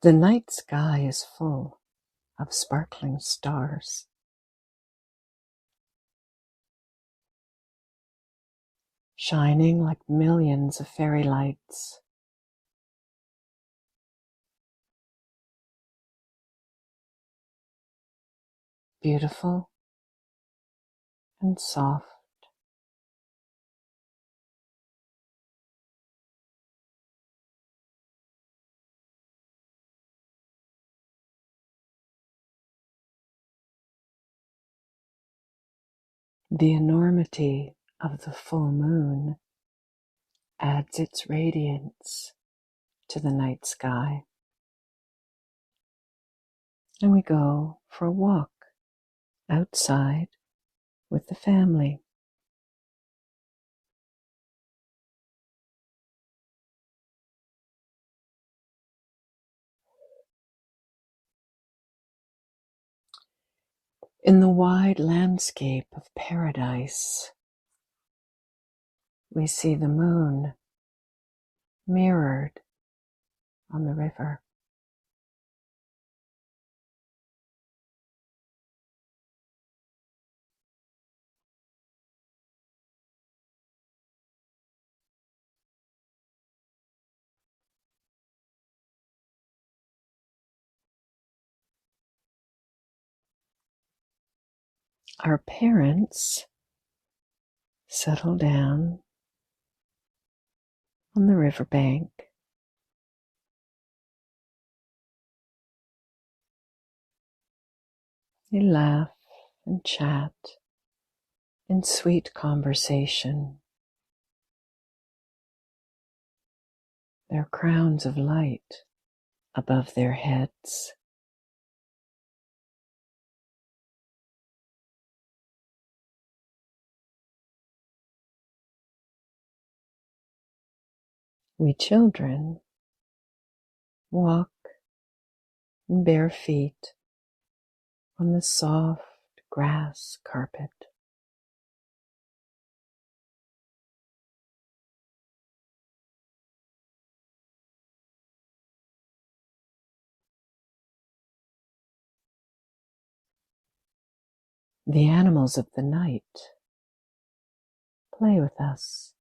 The night sky is full of sparkling stars. Shining like millions of fairy lights. Beautiful and soft. The enormity of the full moon adds its radiance to the night sky. And we go for a walk outside with the family. In the wide landscape of paradise, we see the moon mirrored on the river. Our parents settle down on the riverbank. They laugh and chat in sweet conversation. Their crowns of light above their heads. We children walk in bare feet on the soft grass carpet. The animals of the night play with us.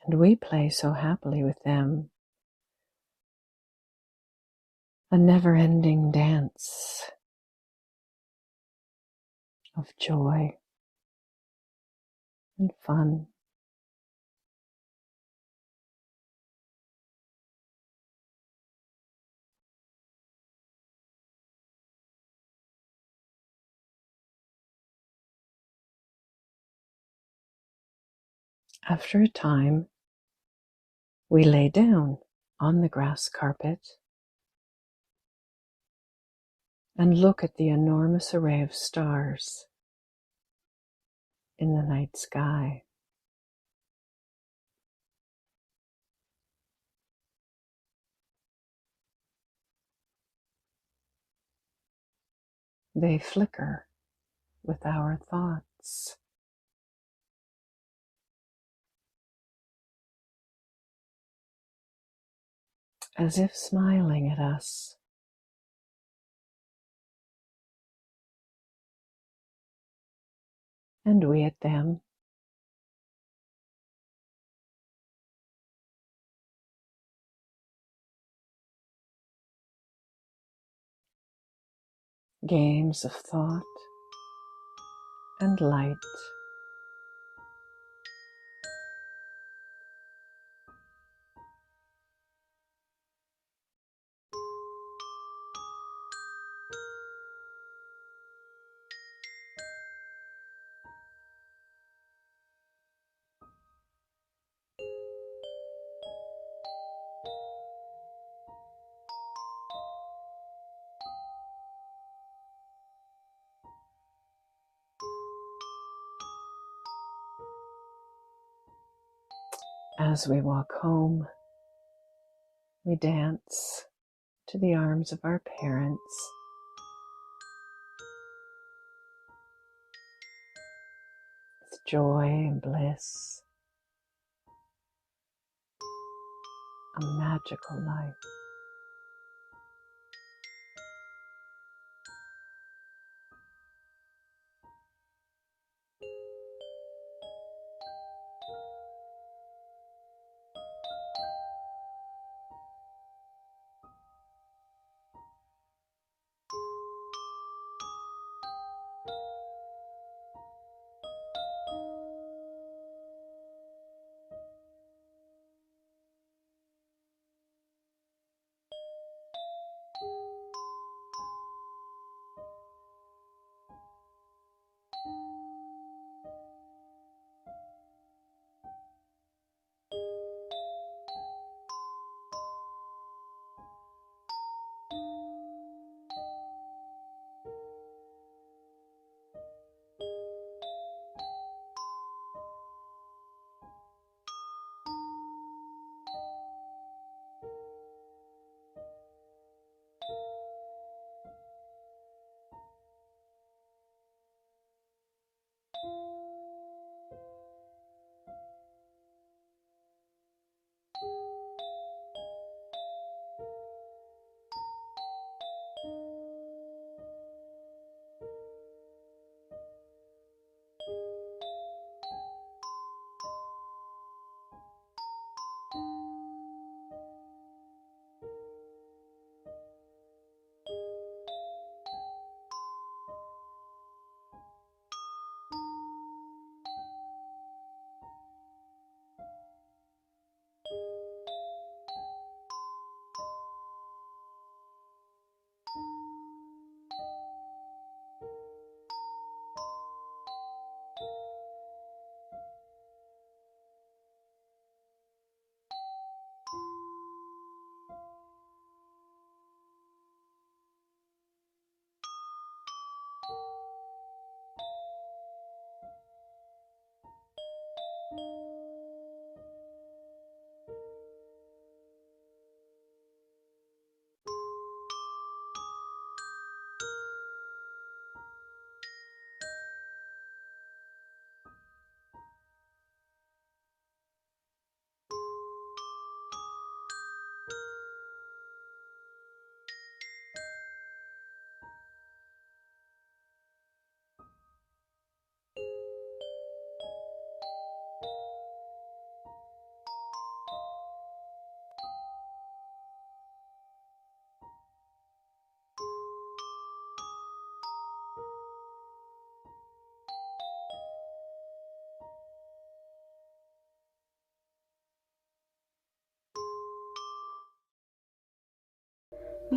And we play so happily with them, a never-ending dance of joy and fun. After a time, we lay down on the grass carpet and look at the enormous array of stars in the night sky. They flicker with our thoughts. As if smiling at us. And we at them. Games of thought and light. As we walk home, we dance to the arms of our parents. With joy and bliss. a magical life.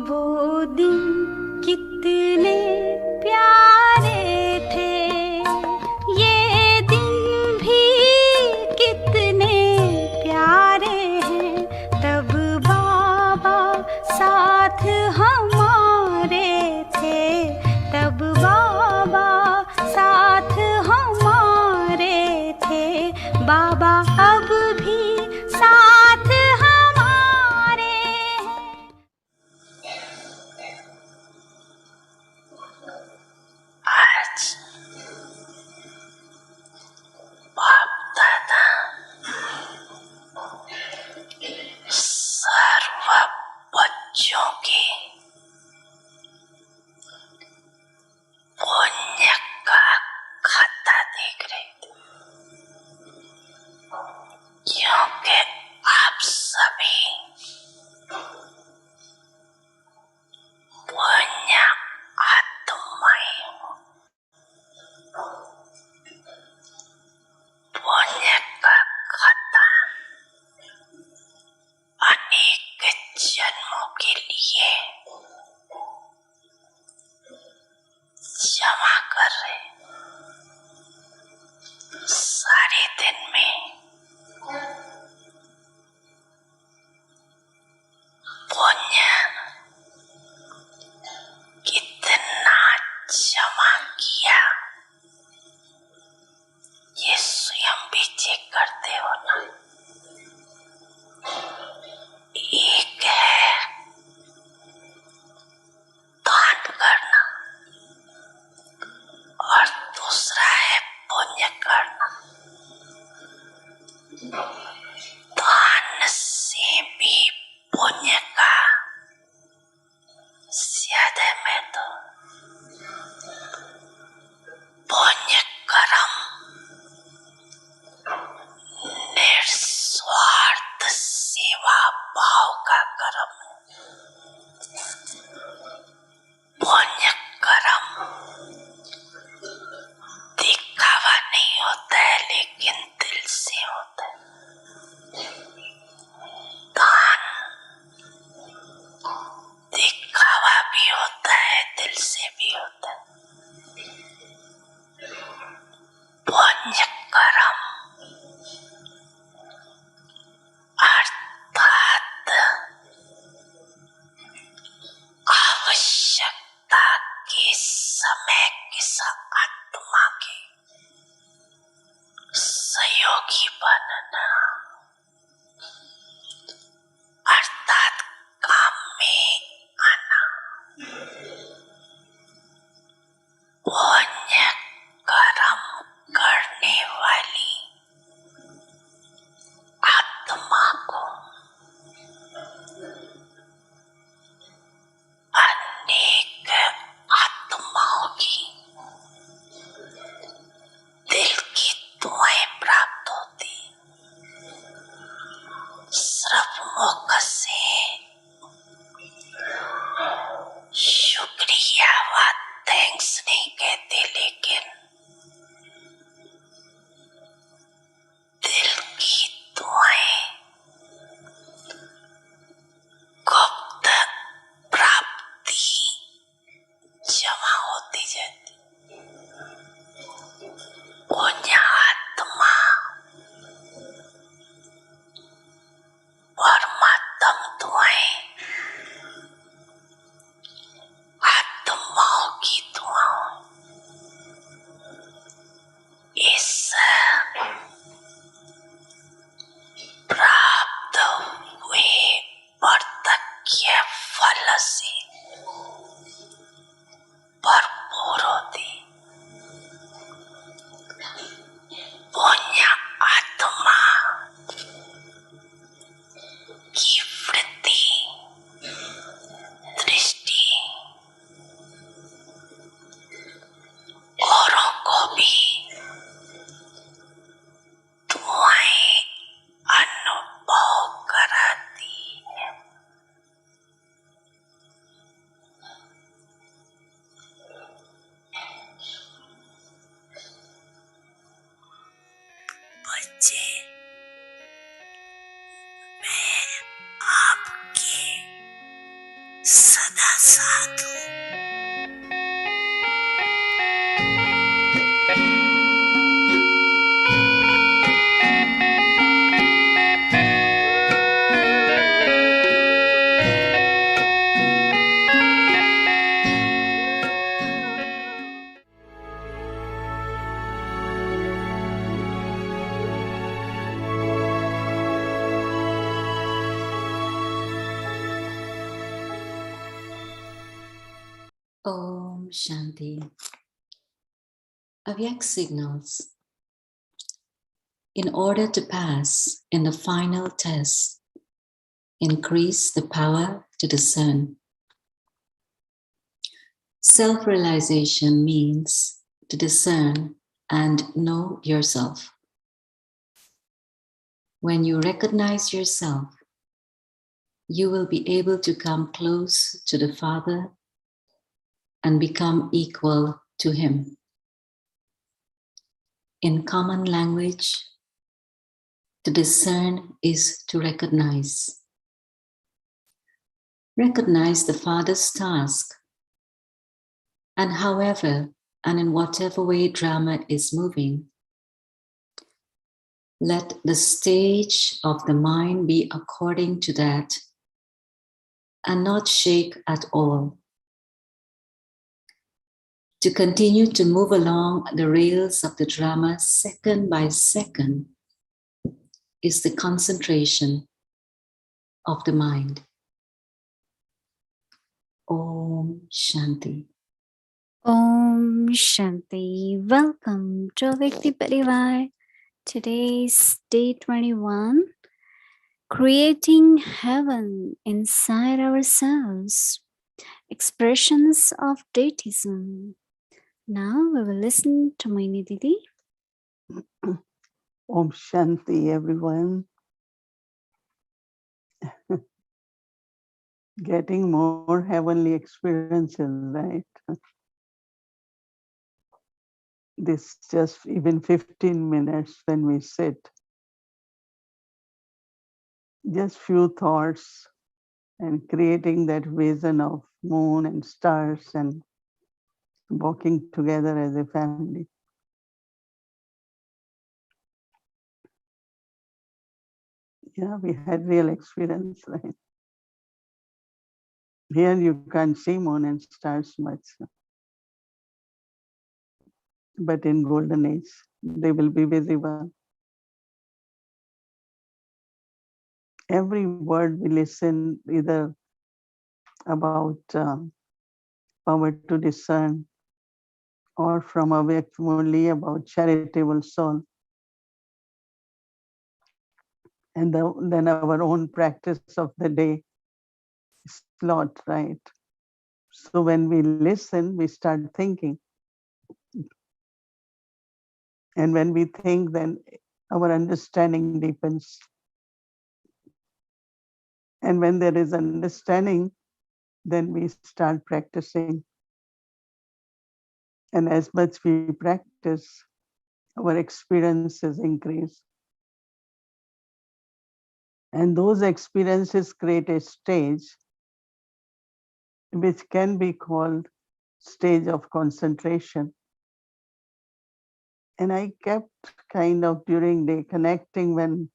वो दिन कितने प्यारे थे, ये दिन भी कितने प्यारे हैं। तब बाबा साथ हमारे थे, तब बाबा साथ हमारे थे। बाबा अब भी साथ हमारे हैं। भाव का कर्म है, पुण्य कर्म दिखावा नहीं होता है लेकिन दिल से होता है। दान दिखावा भी होता है, दिल से भी होता है। पुण्य कर्म अर्थात आवश्यकता के समय किस आत्मा के सहयोगी बनना, अर्थात काम में आना। पुण्य कर्म करने वाली आत्मा को अनेक आत्माओं की दिल की दुआएं प्राप्त होती। सिर्फ मुख से शुक्रिया व थैंक्स नहीं कहते, लेकिन दिल की दुआएं गुप्त प्राप्ति जमा होती जाती। पुण्य आत्मा परमात्म दुआएं आत्माओं की दुआओं इस प्राप्त हुए प्रत्यक्ष फल से भरपूर होती। पुण्य आत्मा की वृत्ति दृष्टि औरों को भी दुआएं अनुभव कराती है। बच्चे, मैं आपके सदा साथ हूँ। Om Shanti. Avyak signals. In order to pass in the final test, increase the power to discern. Self-realization means to discern and know yourself. When you recognize yourself, you will be able to come close to the Father and become equal to Him. In common language, to discern is to recognize. Recognize the Father's task, and however and in whatever way drama is moving, let the stage of the mind be according to that and not shake at all. To continue to move along the rails of the drama second by second is the concentration of the mind. Om Shanti. Om Shanti. Welcome to Vyakti Parivar. Today's day 21. Creating heaven inside ourselves. Expressions of Deityism. Now we will listen to Mohini Didi. Om Shanti, everyone. getting more heavenly experiences, right? This just even 15 minutes when we sit, just few thoughts and creating that vision of moon and stars and walking together as a family. Yeah, we had real experience, right? Here you can't see moon and stars much, but in golden age, they will be visible. Every word we listen, either about power to discern or from awake only about charitable soul, and then our own practice of the day is lot, right? So when we listen, we start thinking. And when we think, then our understanding deepens. And when there is understanding, then we start practicing. And as much we practice, our experiences increase. And those experiences create a stage which can be called stage of concentration. And I kept kind of during day connecting when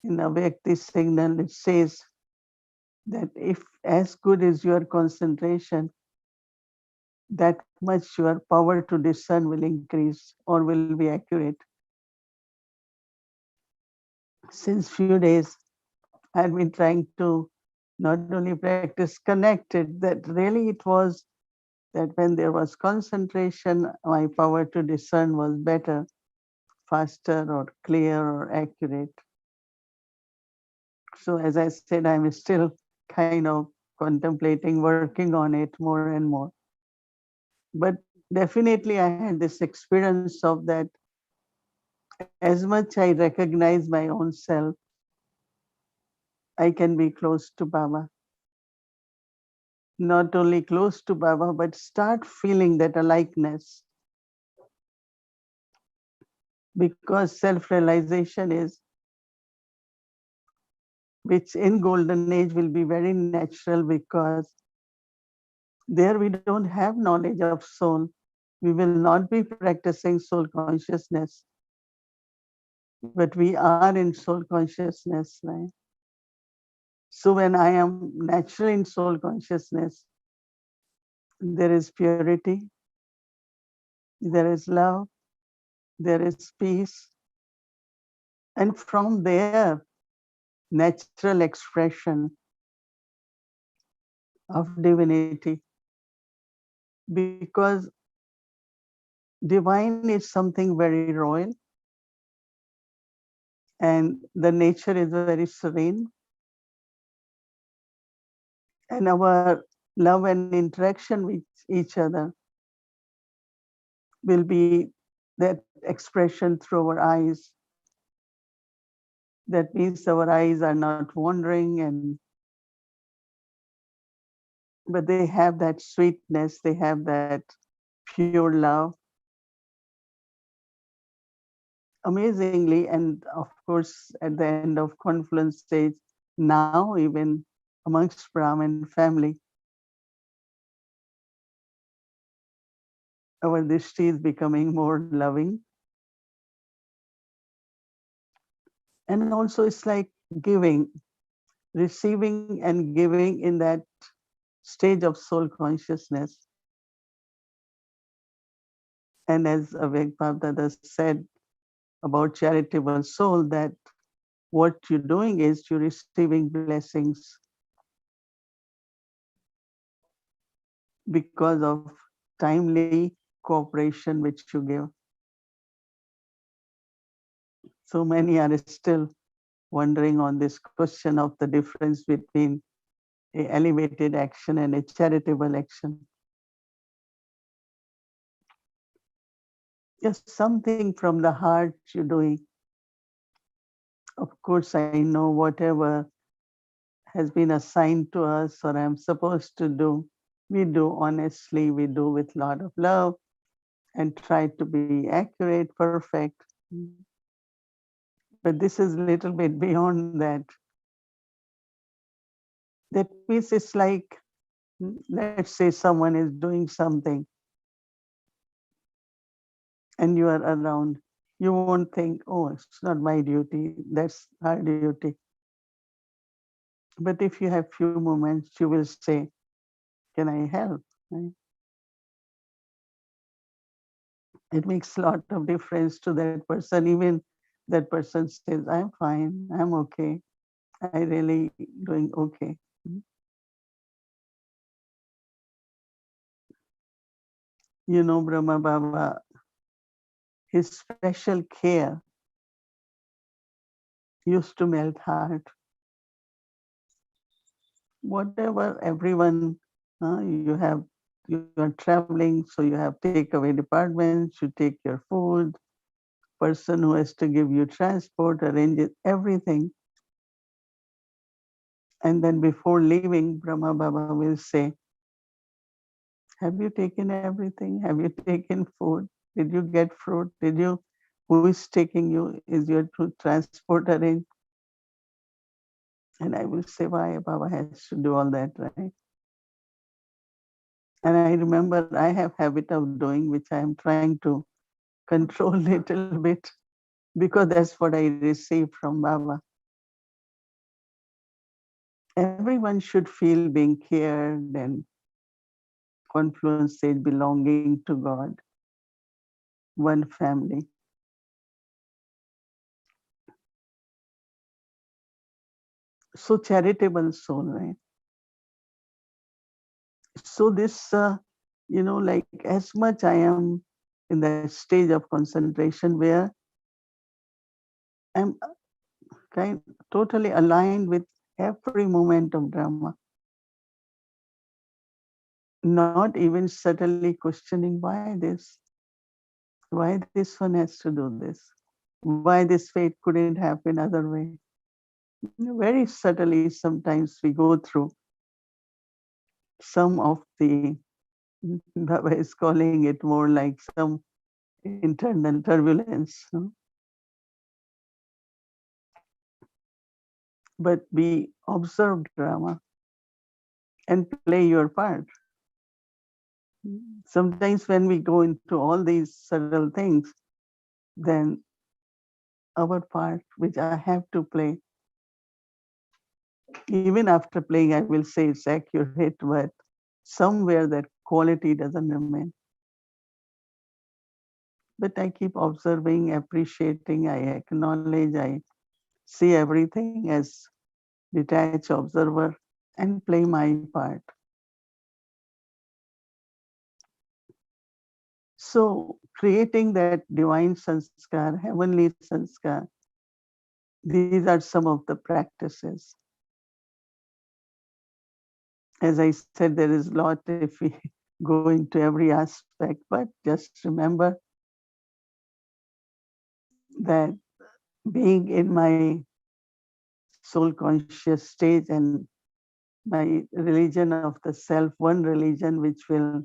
in awake this signal it says that if as good as your concentration, that much your power to discern will increase or will be accurate. Since few days, I've been trying to not only practice connected, that really it was that when there was concentration, my power to discern was better, faster or clear or accurate. So as I said, I'm still kind of contemplating, working on it more and more. But definitely I had this experience of that as much I recognize my own self, I can be close to Baba. Not only close to Baba, but start feeling that alikeness. Because self-realization is, which in golden age will be very natural because there we don't have knowledge of soul. We will not be practicing soul consciousness, but we are in soul consciousness, right? So when I am naturally in soul consciousness, there is purity, there is love, there is peace. And from there, natural expression of divinity. Because divine is something very royal and the nature is very serene. And our love and interaction with each other will be that expression through our eyes. That means our eyes are not wandering, but they have that sweetness, they have that pure love. Amazingly, and of course, at the end of confluence stage, now even amongst Brahmin family, our drishti is becoming more loving. And also it's like giving, receiving and giving in that stage of soul consciousness. And as Avek Bhavdada said about charitable soul, that what you're doing is you're receiving blessings because of timely cooperation which you give. So many are still wondering on this question of the difference between a elevated action and a charitable action. Just something from the heart you're doing. Of course, I know whatever has been assigned to us or I'm supposed to do, we do honestly, we do with a lot of love and try to be accurate, perfect. But this is a little bit beyond that. That means it's like, let's say someone is doing something and you are around, you won't think, oh, it's not my duty, that's our duty. But if you have few moments, you will say, can I help? Right? It makes a lot of difference to that person. Even that person says, I'm fine, I'm okay, I really doing okay. You know, Brahma Baba, his special care used to melt heart. Whatever everyone, you are traveling, so you have takeaway departments, you take your food, person who has to give you transport, arranges everything. And then before leaving, Brahma Baba will say, have you taken everything? Have you taken food? Did you get fruit? Who is taking you? Is your transport arranged? And I will say, why Baba has to do all that, right? And I remember I have habit of doing, which I am trying to control little bit, because that's what I received from Baba. Everyone should feel being cared and confluence stage belonging to God, one family. So charitable soul, right? So this, like as much I am in that stage of concentration where I'm totally aligned with every moment of drama, not even subtly questioning why this one has to do this, why this fate couldn't happen other way. Very subtly, sometimes we go through some of the, Baba is calling it more like some internal turbulence. But we observe drama and play your part. Sometimes when we go into all these subtle things, then our part, which I have to play, even after playing, I will say it's accurate, but somewhere that quality doesn't remain. But I keep observing, appreciating, I acknowledge, I see everything as detached observer and play my part. So creating that divine sanskar, heavenly sanskar, these are some of the practices. As I said, there is a lot if we go into every aspect, but just remember that being in my soul conscious stage and my religion of the self, one religion which will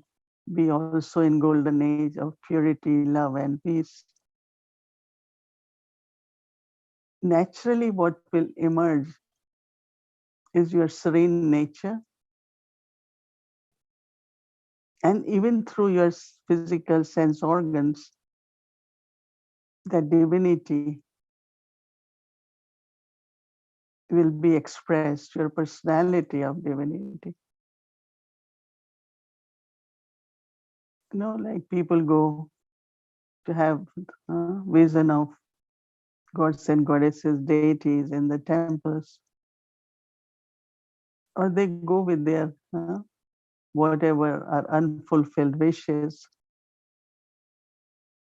be also in golden age of purity, love and peace. Naturally, what will emerge is your serene nature, and even through your physical sense organs, that divinity will be expressed, your personality of divinity. Like people go to have vision of gods and goddesses, deities in the temples, or they go with their whatever are unfulfilled wishes.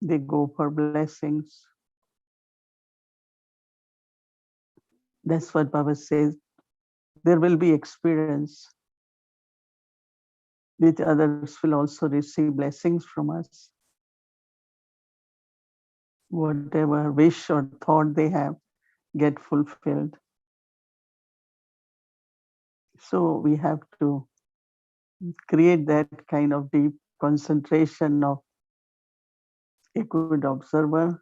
They go for blessings. That's what Baba says. There will be experience which others will also receive blessings from us. Whatever wish or thought they have get fulfilled. So we have to create that kind of deep concentration of a good observer.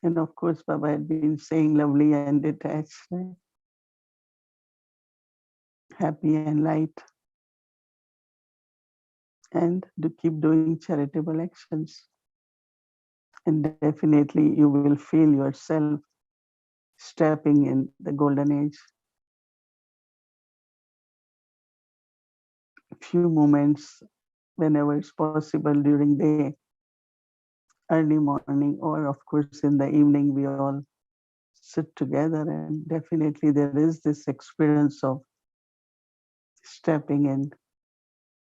And of course, Baba had been saying lovely and detached, right? Happy and light, and to keep doing charitable actions. And definitely you will feel yourself stepping in the golden age. A few moments whenever it's possible during the early morning, or of course in the evening, we all sit together, and definitely there is this experience of stepping in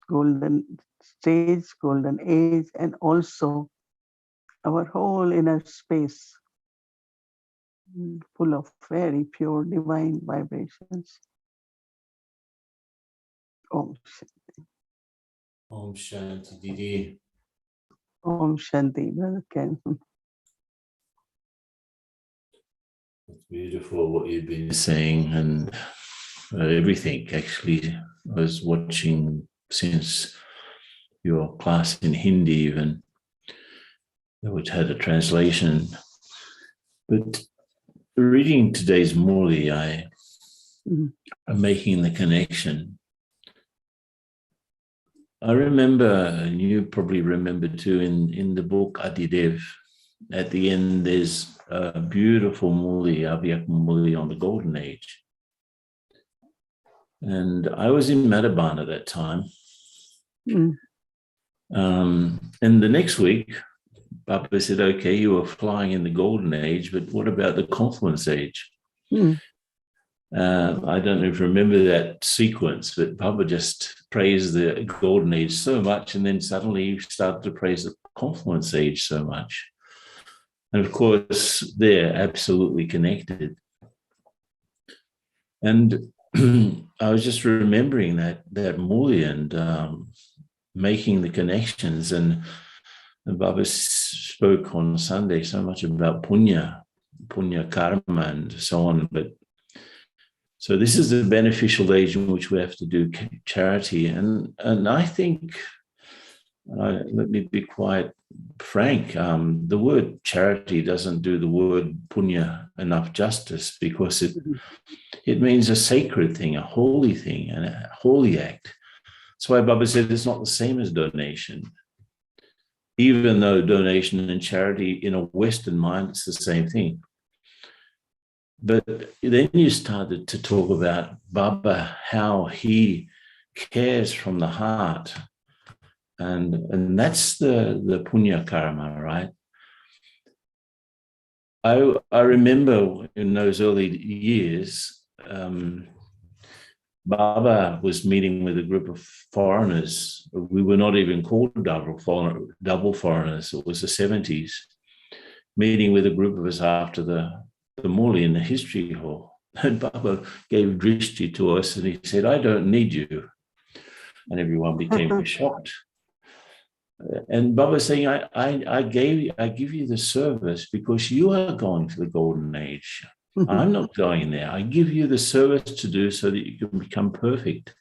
golden stage, golden age, and also our whole inner space full of very pure divine vibrations. Om Shanti. Om Shanti Didi. Om Shanti, Brother Ken. It's beautiful what you've been saying, and everything actually. I was watching since your class in Hindi even, which had a translation. But reading today's Murli, I'm making the connection. I remember, and you probably remember too, in the book Adidev, at the end there's a beautiful Murli, Abhyak Murli on the Golden Age. And I was in Madhaban at that time. And the next week, Baba said, okay, you were flying in the Golden Age, but what about the Confluence Age? I don't know if you remember that sequence, but Baba just praised the Golden Age so much, and then suddenly he started to praise the Confluence Age so much. And of course, they're absolutely connected. And I was just remembering that Murli and making the connections. And Baba spoke on Sunday so much about punya karma, and so on. But so this is the beneficial age in which we have to do charity. And I think, let me be quite frank, the word charity doesn't do the word punya enough justice, because it means a sacred thing, a holy thing, and a holy act. That's why Baba said it's not the same as donation. Even though donation and charity in a Western mind, it's the same thing. But then you started to talk about Baba, how he cares from the heart. And that's the punya karma, right? I remember in those early years, Baba was meeting with a group of foreigners. We were not even called double foreigners. It was the 70s. Meeting with a group of us after the Murli in the history hall. And Baba gave drishti to us and he said, I don't need you. And everyone became shocked. And Baba saying, I give you the service because you are going to the golden age. I'm not going there. I give you the service to do so that you can become perfect.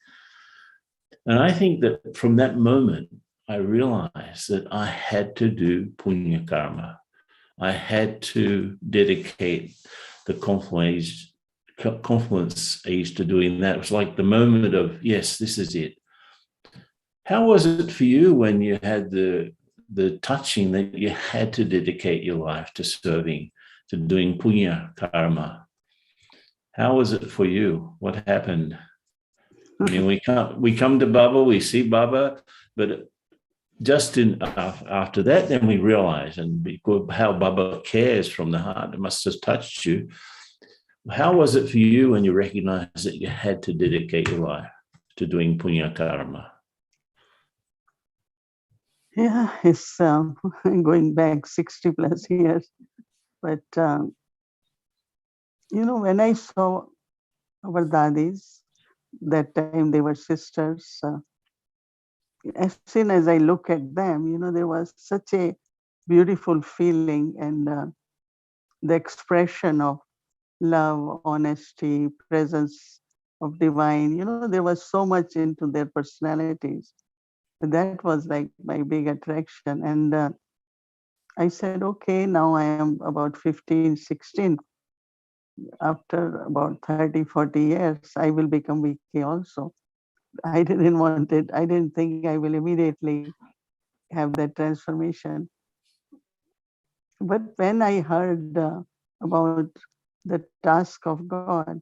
And I think that from that moment, I realized that I had to do punya karma. I had to dedicate the confluence age to doing that. It was like the moment of, yes, this is it. How was it for you when you had the touching that you had to dedicate your life to serving, to doing punya karma? How was it for you? What happened? I mean, we come to Baba, we see Baba, but just after that, then we realize and because how Baba cares from the heart. It must have touched you. How was it for you when you recognized that you had to dedicate your life to doing punya karma? Yeah, it's going back 60 plus years. But, when I saw our dadis, that time they were sisters, as soon as I look at them, there was such a beautiful feeling, and the expression of love, honesty, presence of divine. There was so much into their personalities. That was like my big attraction. And I said, okay, now I am about 15, 16. After about 30, 40 years, I will become VK also. I didn't want it. I didn't think I will immediately have that transformation. But when I heard about the task of God,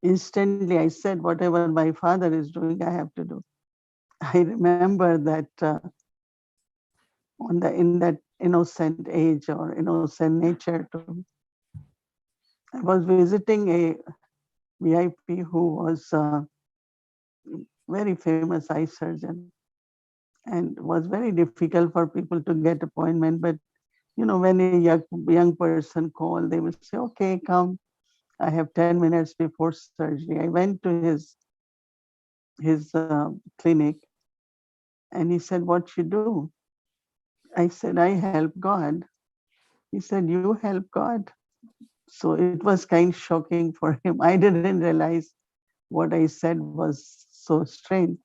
instantly I said, whatever my father is doing, I have to do. I remember that in that innocent age or innocent nature too, I was visiting a VIP who was a very famous eye surgeon, and was very difficult for people to get appointment. But when a young person call, they will say, okay, come. I have 10 minutes before surgery. I went to his clinic, and he said, what you do? I said, I help God. He said, you help God? So it was kind of shocking for him. I didn't realize what I said was so strange.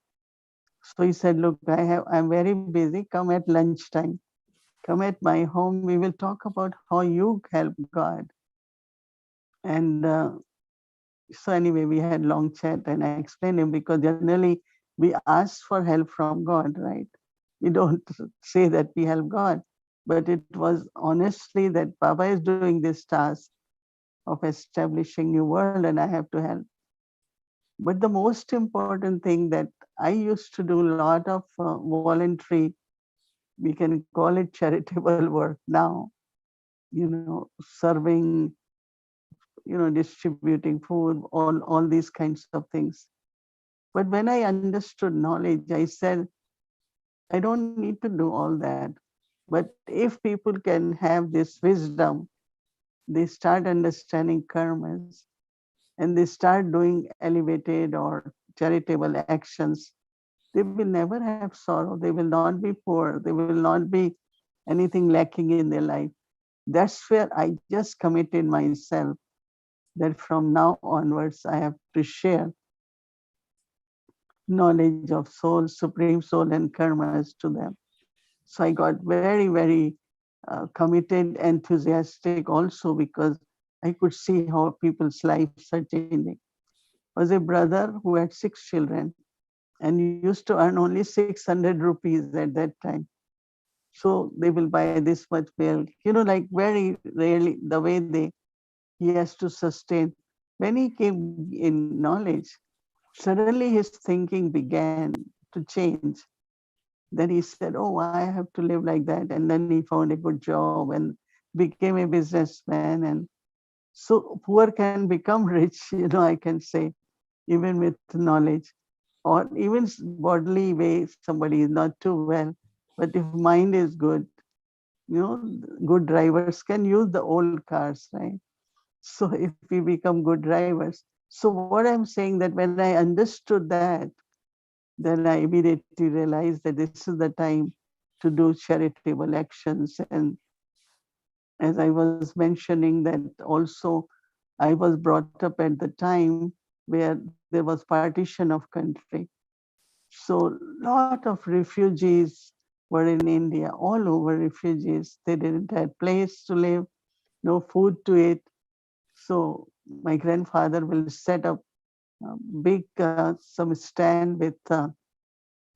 So he said, look, I'm very busy. Come at lunchtime. Come at my home. We will talk about how you help God. And so anyway, we had long chat, and I explained him, because generally we ask for help from God, right? We don't say that we help God, but it was honestly that Baba is doing this task of establishing new world, and I have to help. But the most important thing that I used to do a lot of voluntary, we can call it charitable work now, serving, distributing food, all these kinds of things. But when I understood knowledge, I said, I don't need to do all that. But if people can have this wisdom, they start understanding karmas, and they start doing elevated or charitable actions, they will never have sorrow. They will not be poor. They will not be anything lacking in their life. That's where I just committed myself that from now onwards, I have to share knowledge of soul, supreme soul, and karmas to them. So I got very, very committed, enthusiastic also, because I could see how people's lives are changing. Was a brother who had 6 children and used to earn only 600 rupees at that time. So they will buy this much milk, like very rarely the way he has to sustain. When he came in knowledge, suddenly his thinking began to change. Then he said, oh, I have to live like that. And then he found a good job and became a businessman. And so poor can become rich, I can say, even with knowledge. Or even bodily way, somebody is not too well, but if mind is good, good drivers can use the old cars, right? So if we become good drivers. So what I'm saying, that when I understood that, then I immediately realized that this is the time to do charitable actions. And as I was mentioning, that also I was brought up at the time where there was partition of country. So lot of refugees were in India, all over refugees. They didn't have place to live, no food to eat. So my grandfather will set up big some stand with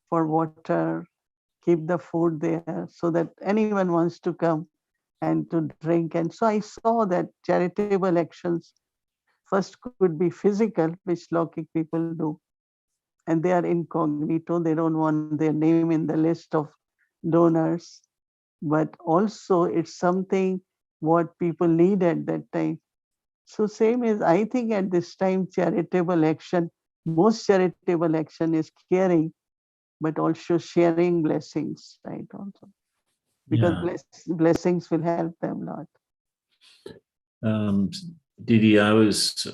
for water, keep the food there so that anyone wants to come and to drink. And so I saw that charitable actions first could be physical, which Lokik people do, and they are incognito. They don't want their name in the list of donors, but also it's something what people need at that time. So same as I think at this time, charitable action, most charitable action is caring, but also sharing blessings, right? Also, because Yeah. blessings will help them a lot. Didi, I was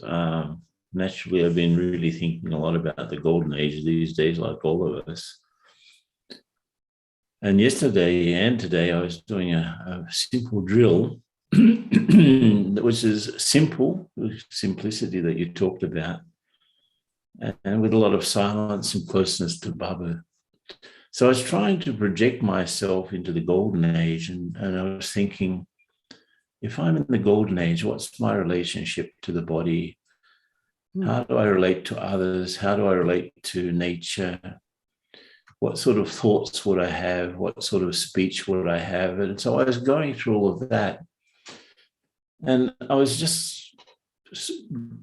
naturally, I've been really thinking a lot about the golden age these days, like all of us. And yesterday and today, I was doing a simple drill which is simple, simplicity that you talked about, and with a lot of silence and closeness to Baba. So I was trying to project myself into the golden age, and I was thinking, if I'm in the golden age, what's my relationship to the body? How do I relate to others? How do I relate to nature? What sort of thoughts would I have? What sort of speech would I have? And so I was going through all of that. And I was just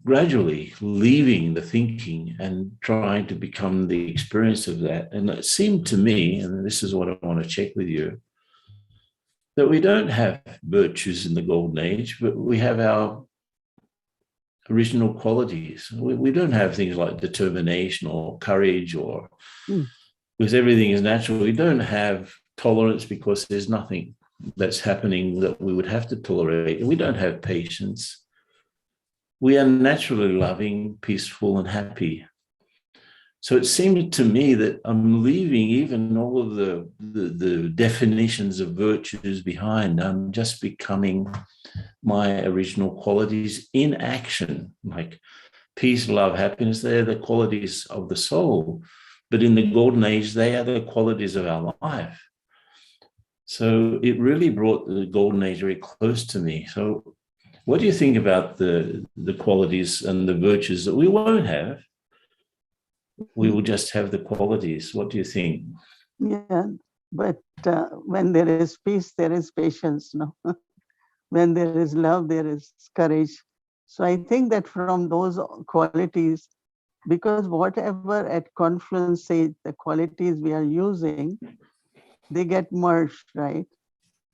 gradually leaving the thinking and trying to become the experience of that. And it seemed to me, and this is what I want to check with you, that we don't have virtues in the golden age, but we have our original qualities. We don't have things like determination or courage or because everything is natural. We don't have tolerance because there's nothing that's happening that we would have to tolerate. We don't have patience. We are naturally loving, peaceful, and happy. So it seemed to me that I'm leaving even all of the definitions of virtues behind. I'm just becoming my original qualities in action, like peace, love, happiness. They're the qualities of the soul. But in the golden age, they are the qualities of our life. So it really brought the golden age very close to me. So what do you think about the qualities and the virtues that we won't have? We will just have the qualities. What do you think? Yeah, but when there is peace, there is patience. No, when there is love, there is courage. So I think that from those qualities, because whatever at confluence stage, the qualities we are using, they get merged, right?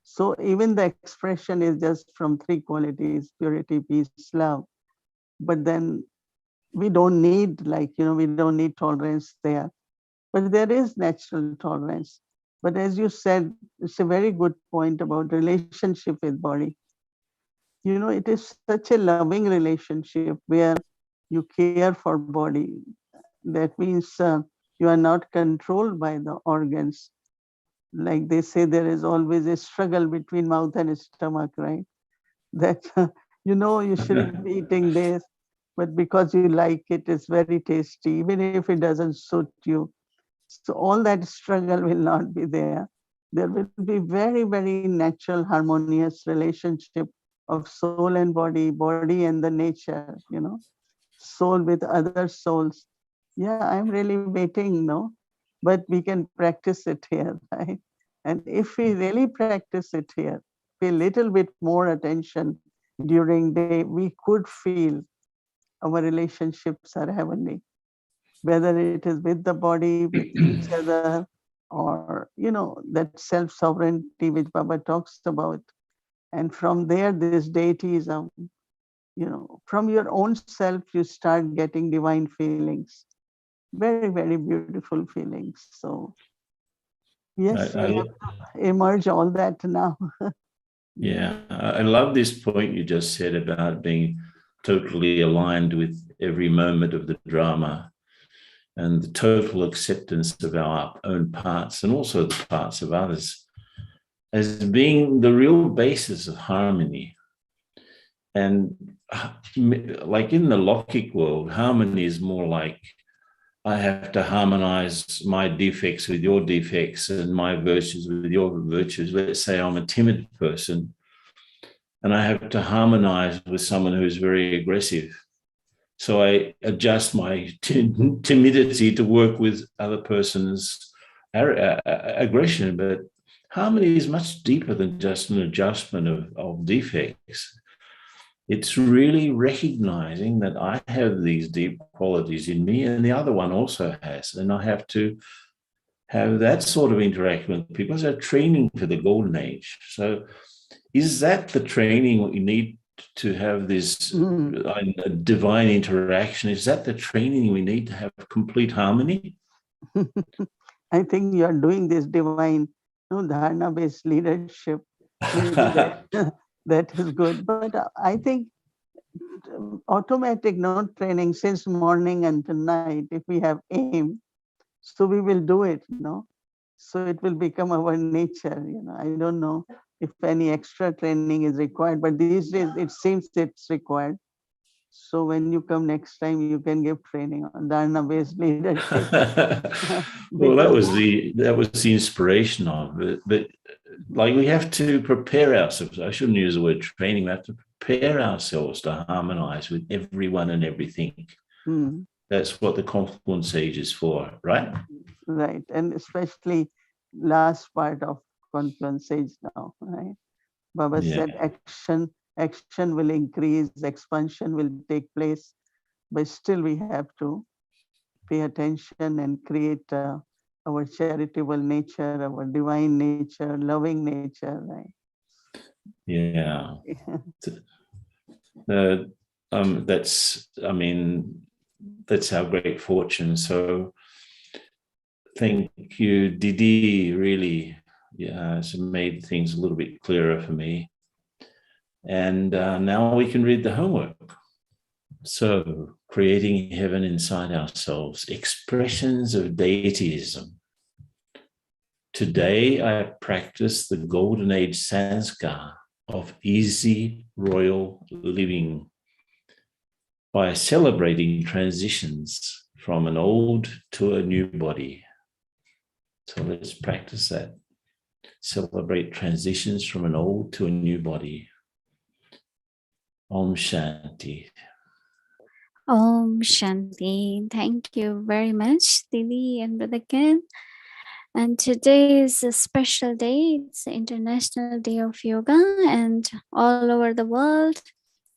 So even the expression is just from three qualities: purity, peace, love. But then we don't need, we don't need tolerance there. But there is natural tolerance. But as you said, it's a very good point about relationship with body. It is such a loving relationship where you care for body. That means you are not controlled by the organs. Like they say, there is always a struggle between mouth and stomach, right? That you shouldn't be eating this, but because you like it, it's very tasty, even if it doesn't suit you. So all that struggle will not be there. There will be very, very natural, harmonious relationship of soul and body and the nature, soul with other souls. Yeah, I'm really waiting, no? But we can practice it here, right? And if we really practice it here, pay a little bit more attention during day, we could feel our relationships are heavenly, whether it is with the body, with each other, or, that self-sovereignty which Baba talks about. And from there, this deityism, from your own self, you start getting divine feelings, very, very beautiful feelings. So yes, we have to emerge all that now. Yeah, I love this point you just said about being totally aligned with every moment of the drama and the total acceptance of our own parts and also the parts of others as being the real basis of harmony. And like in the Lokic world, harmony is more like I have to harmonize my defects with your defects and my virtues with your virtues. Let's say I'm a timid person and I have to harmonize with someone who's very aggressive. So I adjust my timidity to work with other person's aggression. But harmony is much deeper than just an adjustment of defects. It's really recognizing that I have these deep qualities in me and the other one also has. And I have to have that sort of interaction with people. So training for the golden age. So is that the training we need to have this divine interaction? Is that the training we need to have complete harmony? I think you are doing this divine dharana-based leadership. Maybe that is good. But I think automatic training since morning until night, if we have aim, so we will do it, So it will become our nature, I don't know. if any extra training is required, but these days it seems it's required. So when you come next time, you can give training on dharana-based leadership. Well, that was the inspiration of it. But like, we have to prepare ourselves. I shouldn't use the word training. We have to prepare ourselves to harmonize with everyone and everything. That's what the confluence stage is for, right? Right, and especially last part of confluence stage now, right? Baba said action will increase, expansion will take place, but still we have to pay attention and create our charitable nature, our divine nature, loving nature, right? Yeah. That's our great fortune. So thank you, Didi. Really, it's made things a little bit clearer for me. And now we can read the homework. So, creating heaven inside ourselves, expressions of Deityism. Today, I practice the Golden Age Sanskar of easy royal living by celebrating transitions from an old to a new body. So let's practice that. Celebrate transitions from an old to a new body. Om Shanti. Om Shanti. Thank you very much, Didi and Brother Ken. And today is a special day. It's the International Day of Yoga, and all over the world,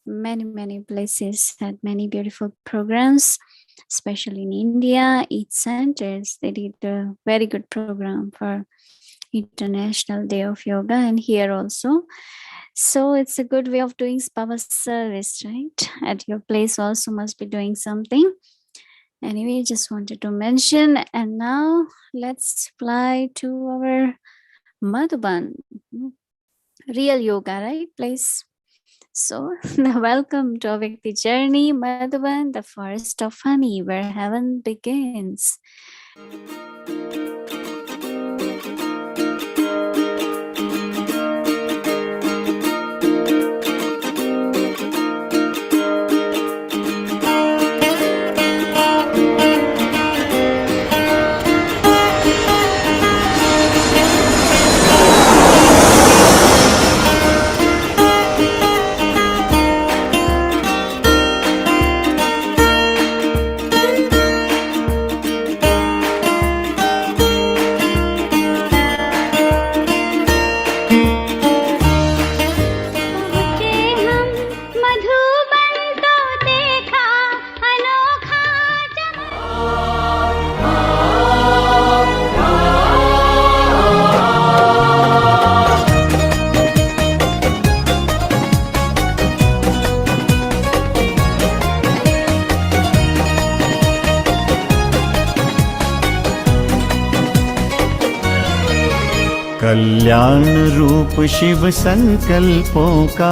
many places had many beautiful programs, especially in India, each centers. They did a very good program for International Day of Yoga, and here also. So it's a good way of doing Baba service, right? At your place also must be doing something. Anyway, just wanted to mention. And now let's fly to our Madhuban. Real yoga, right? Place. So welcome to our Vyakti journey, Madhuban, the forest of honey, where heaven begins. कल्याण रूप शिव संकल्पों का,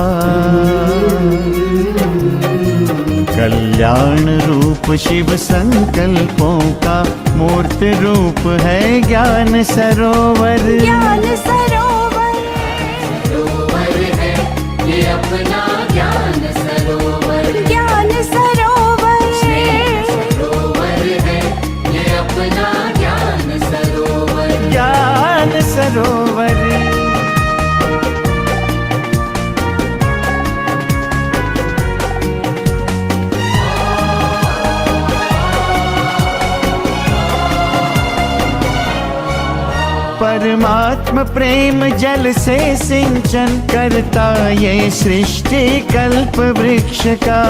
कल्याण रूप शिव संकल्पों का मूर्त रूप है ज्ञान सरोवर। ज्ञान सरोवर, सरोवर है ये अपना ज्ञान सरोवर। ज्ञान सरोवर, सरोवर है ये अपना ज्ञान सरोवर। ज्ञान सरोवर परमात्म प्रेम जल से सिंचन करता ये सृष्टि कल्प वृक्ष का।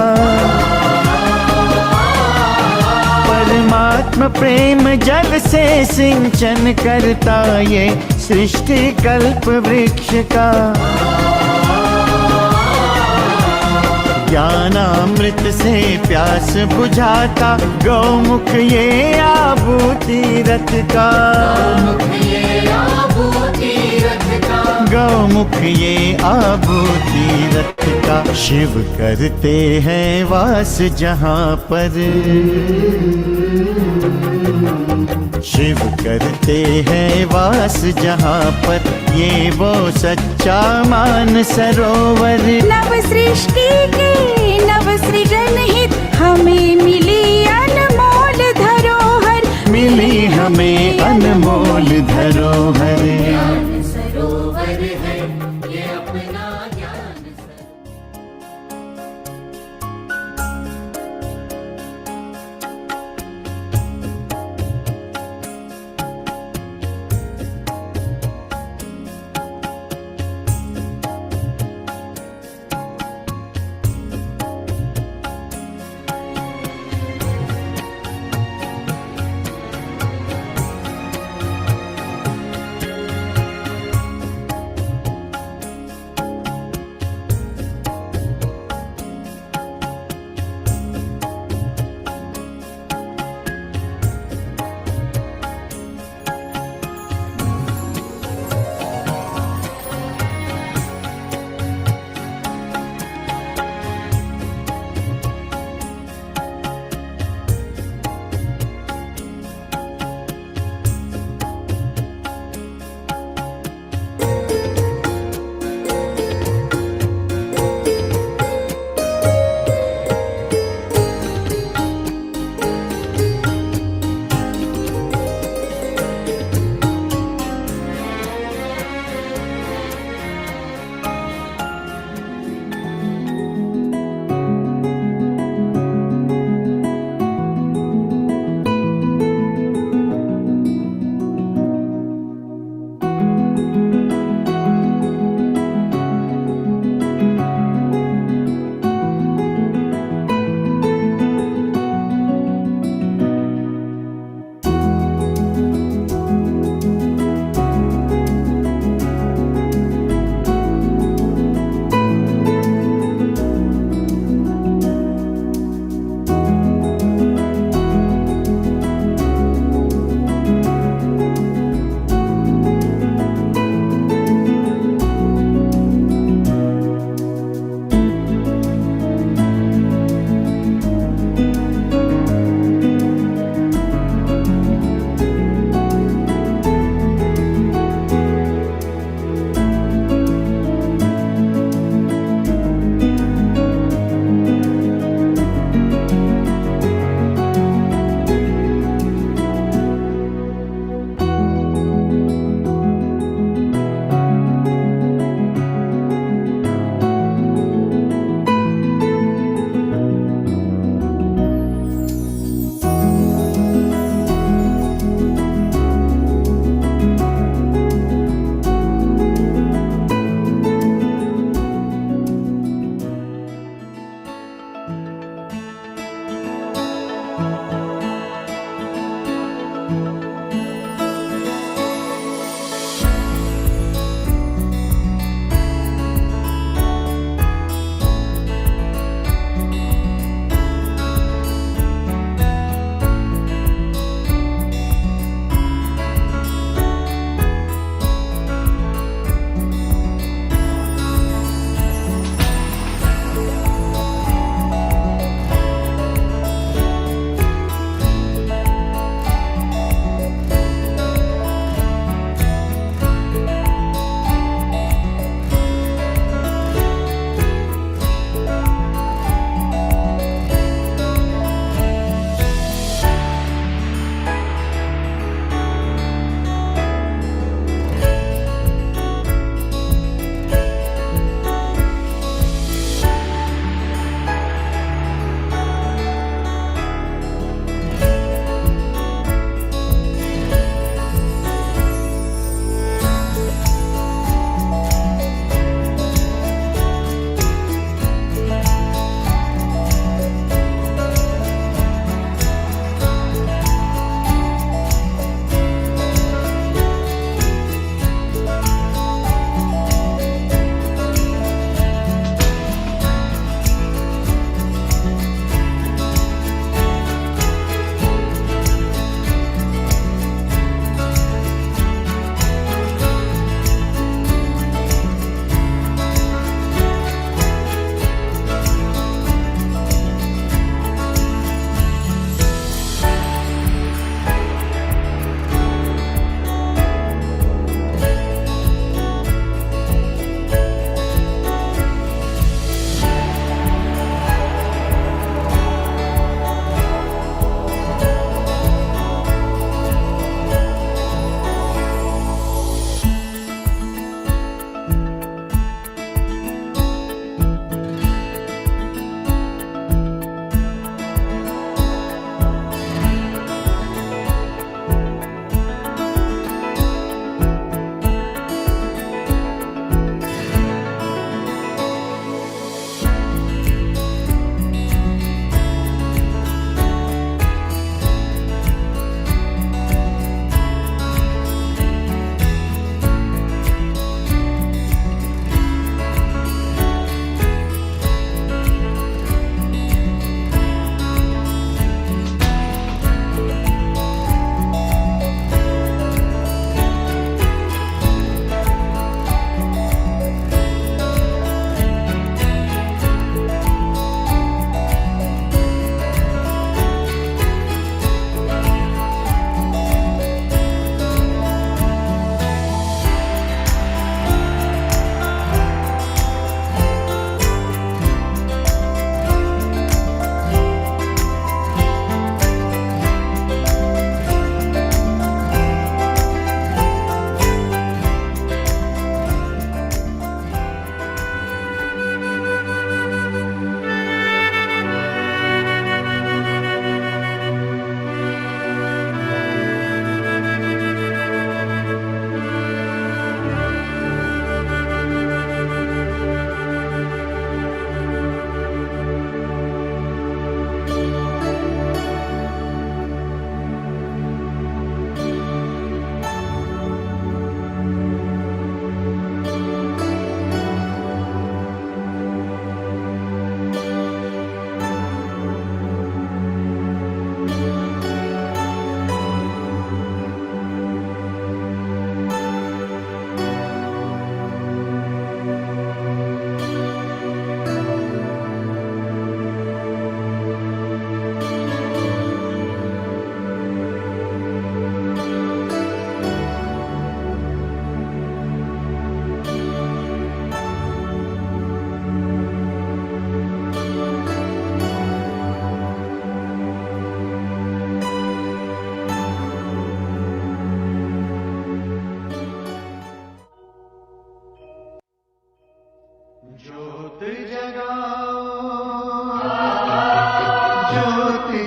परमात्म प्रेम जल से सिंचन करता ये सृष्टि कल्प वृक्ष का। ज्ञानामृत से प्यास बुझाता गौमुख ये आभूति रथ का। गौमुख ये आभूति रथ का। शिव करते हैं वास जहाँ पर, शिव करते हैं वास जहाँ पर, ये वो सच्चा मान सरोवर। नव सृष्टि के नव सृजन हित हमें मिली अनमोल धरोहर, मिली हमें अनमोल धरोहर। ज्ञान सरोवर है ये अपना ज्ञान सरोवर।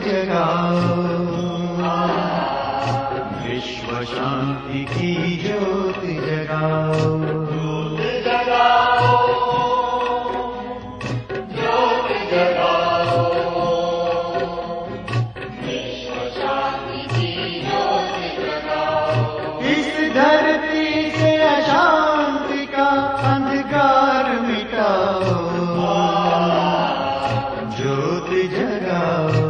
जगाओ, विश्व शांति की ज्योत जगाओ, इस धरती से अशांति का अंधकार मिटाओ, ज्योत जगाओ,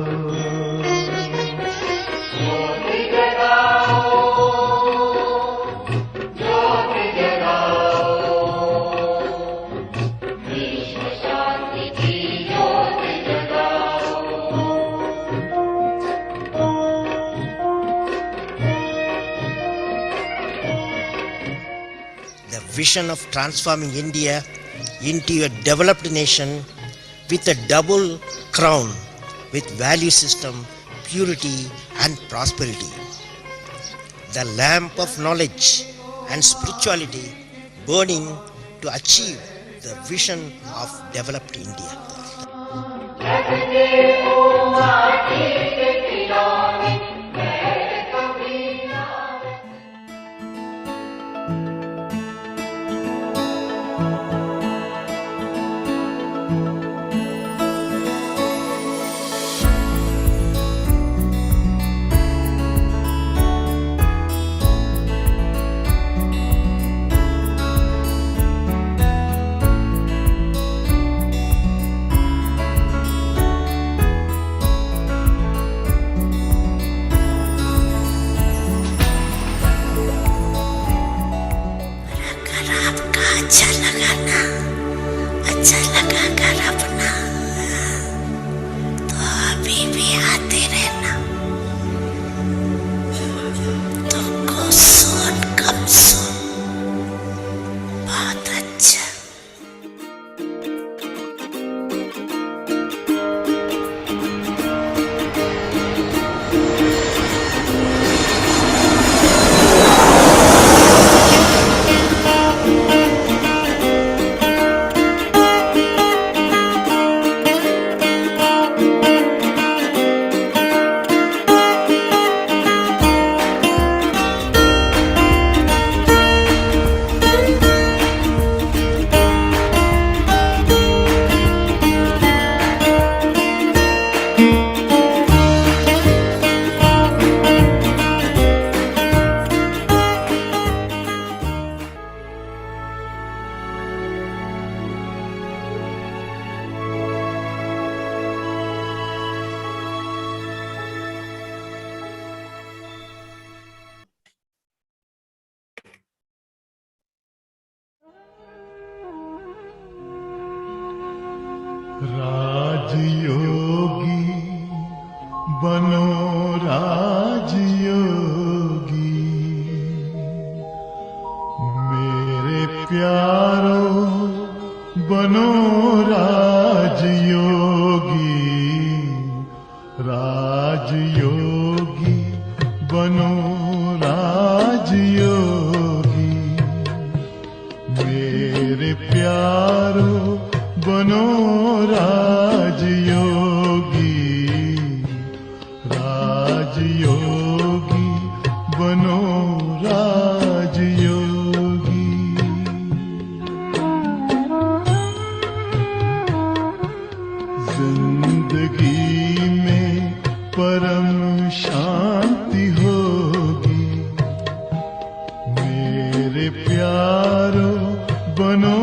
the vision of transforming India into a developed nation with a double crown with value system, purity and prosperity. The lamp of knowledge and spirituality burning to achieve the vision of developed India. अच्छा लगा कर अपना तो अभी भी आते रहना, तुमको सुन कम सुन बहुत अच्छा। राजयोगी बनो राजयोगी, मेरे प्यारो बनो राजयोगी, राजयोगी बनो राजयोगी, मेरे प्यारो बनो राजयोगी, राजयोगी बनो राजयोगी। जिंदगी में परम शांति होगी, मेरे प्यारो बनो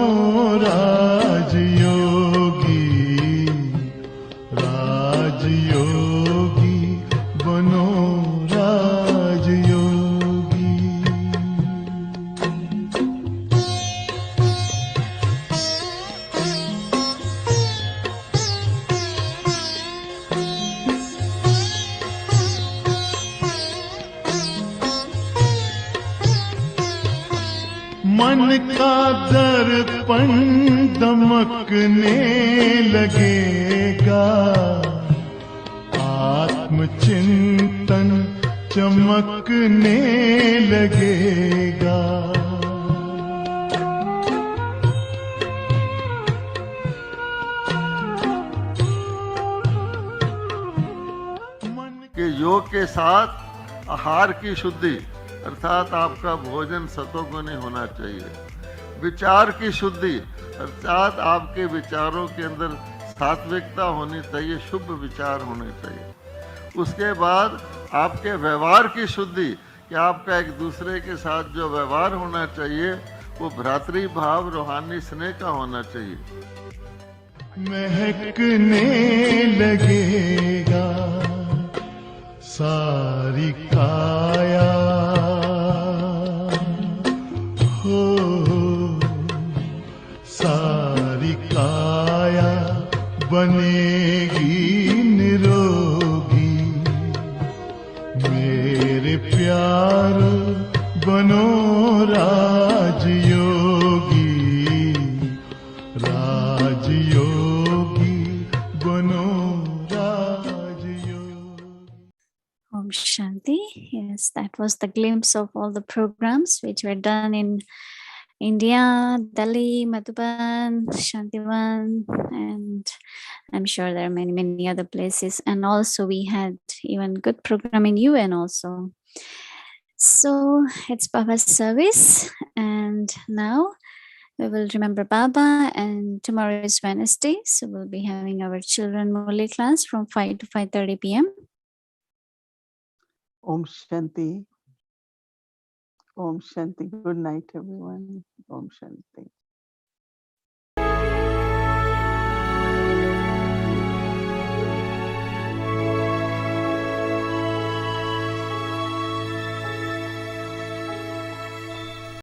राजयोगी, राजयोगी बनो राजयोगी। मन का दर्पण दमकने लगेगा, आत्मचिंतन चमकने लगेगा। कि योग के साथ आहार की शुद्धि अर्थात आपका भोजन सतोगुणी होना चाहिए, विचार की शुद्धि अर्थात आपके विचारों के अंदर सात्विकता होनी चाहिए, शुभ विचार होने चाहिए। उसके बाद आपके व्यवहार की शुद्धि कि आपका एक दूसरे के साथ जो व्यवहार होना चाहिए वो भ्रातृ भाव रूहानी स्नेह का होना चाहिए। महकने लगेगा सारी काया, हो सारी काया बनेगी निरोगी, मेरे प्यार बनो राजयोगी, राजयोगी बनो राजयोगी। Om Shanti. Yes, that was the glimpse of all the programs which were done in India, Delhi, Madhuban, Shantivan, and I'm sure there are many, many other places. And also we had even good program in UN also. So it's Baba's service, and now we will remember Baba, and tomorrow is Wednesday, so we'll be having our children Murli class from 5 to 5:30 p.m. Om Shanti. Om Shanti. Good night, everyone. Om Shanti.